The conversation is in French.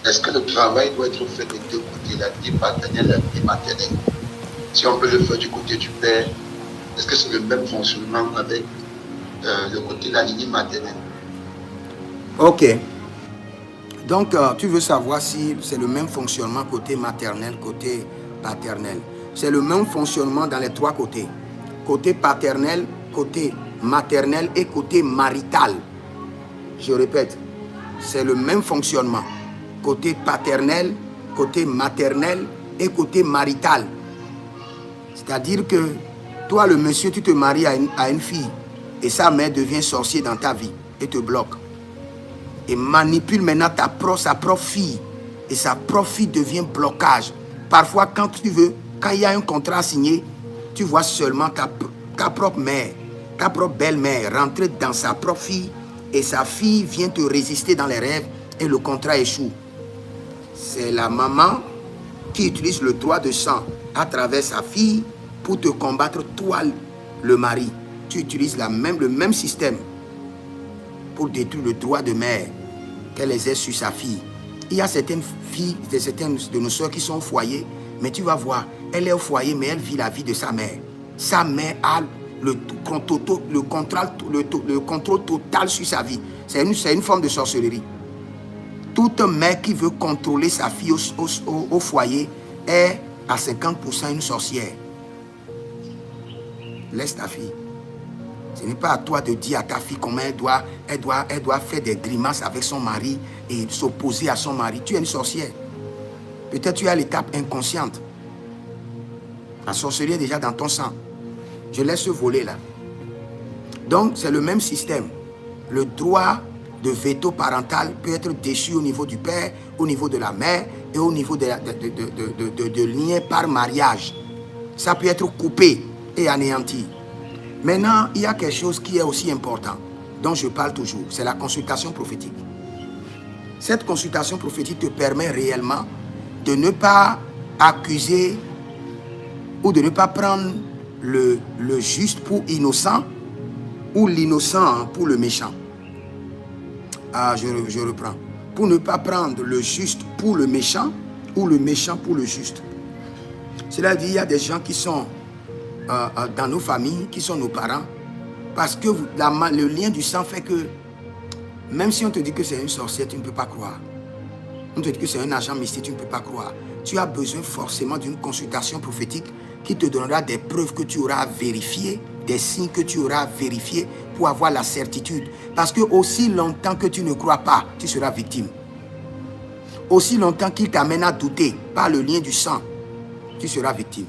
est-ce que le travail doit être fait des deux côtés, la vie paternelle et la vie maternelle? Si on peut le faire du côté du père, est-ce que c'est le même fonctionnement avec le côté de la lignée maternelle? Ok. Donc, tu veux savoir si c'est le même fonctionnement côté maternel, côté paternel. C'est le même fonctionnement dans les trois côtés. Côté paternel, côté maternel et côté marital. Je répète, c'est le même fonctionnement. Côté paternel, côté maternel et côté marital. C'est-à-dire que toi, le monsieur, tu te maries à une fille et sa mère devient sorcier dans ta vie et te bloque. Et manipule maintenant sa propre fille. Et sa propre fille devient blocage. Parfois, quand tu veux, quand il y a un contrat signé, tu vois seulement ta propre mère, ta propre belle-mère rentrer dans sa propre fille et sa fille vient te résister dans les rêves et le contrat échoue. C'est la maman qui utilise le droit de sang à travers sa fille pour te combattre, toi, le mari. Tu utilises le même système pour détruire le droit de mère qu'elle exerce sur sa fille. Il y a certaines filles, certaines de nos soeurs qui sont au foyer, mais tu vas voir, elle est au foyer, mais elle vit la vie de sa mère. Sa mère a le contrôle total sur sa vie. C'est une forme de sorcellerie. Toute mère qui veut contrôler sa fille au foyer est à 50% une sorcière. Laisse ta fille. Ce n'est pas à toi de dire à ta fille comment elle doit faire des grimaces avec son mari et s'opposer à son mari. Tu es une sorcière. Peut-être tu es à l'étape inconsciente. La sorcellerie est déjà dans ton sang. Je laisse ce volet là. Donc, c'est le même système. Le droit de veto parental peut être déchu au niveau du père, au niveau de la mère et au niveau de liens par mariage. Ça peut être coupé et anéanti. Maintenant, il y a quelque chose qui est aussi important, dont je parle toujours, c'est la consultation prophétique. Cette consultation prophétique te permet réellement de ne pas accuser ou de ne pas prendre le juste pour innocent ou l'innocent pour le méchant. Ah, je reprends. Pour ne pas prendre le juste pour le méchant ou le méchant pour le juste. Cela dit, il y a des gens qui sont dans nos familles, qui sont nos parents, parce que le lien du sang fait que même si on te dit que c'est une sorcière, tu ne peux pas croire. On te dit que c'est un agent mystique, tu ne peux pas croire. Tu as besoin forcément d'une consultation prophétique qui te donnera des preuves que tu auras vérifiées, des signes que tu auras vérifiés pour avoir la certitude. Parce que aussi longtemps que tu ne crois pas, tu seras victime. Aussi longtemps qu'il t'amène à douter par le lien du sang, tu seras victime.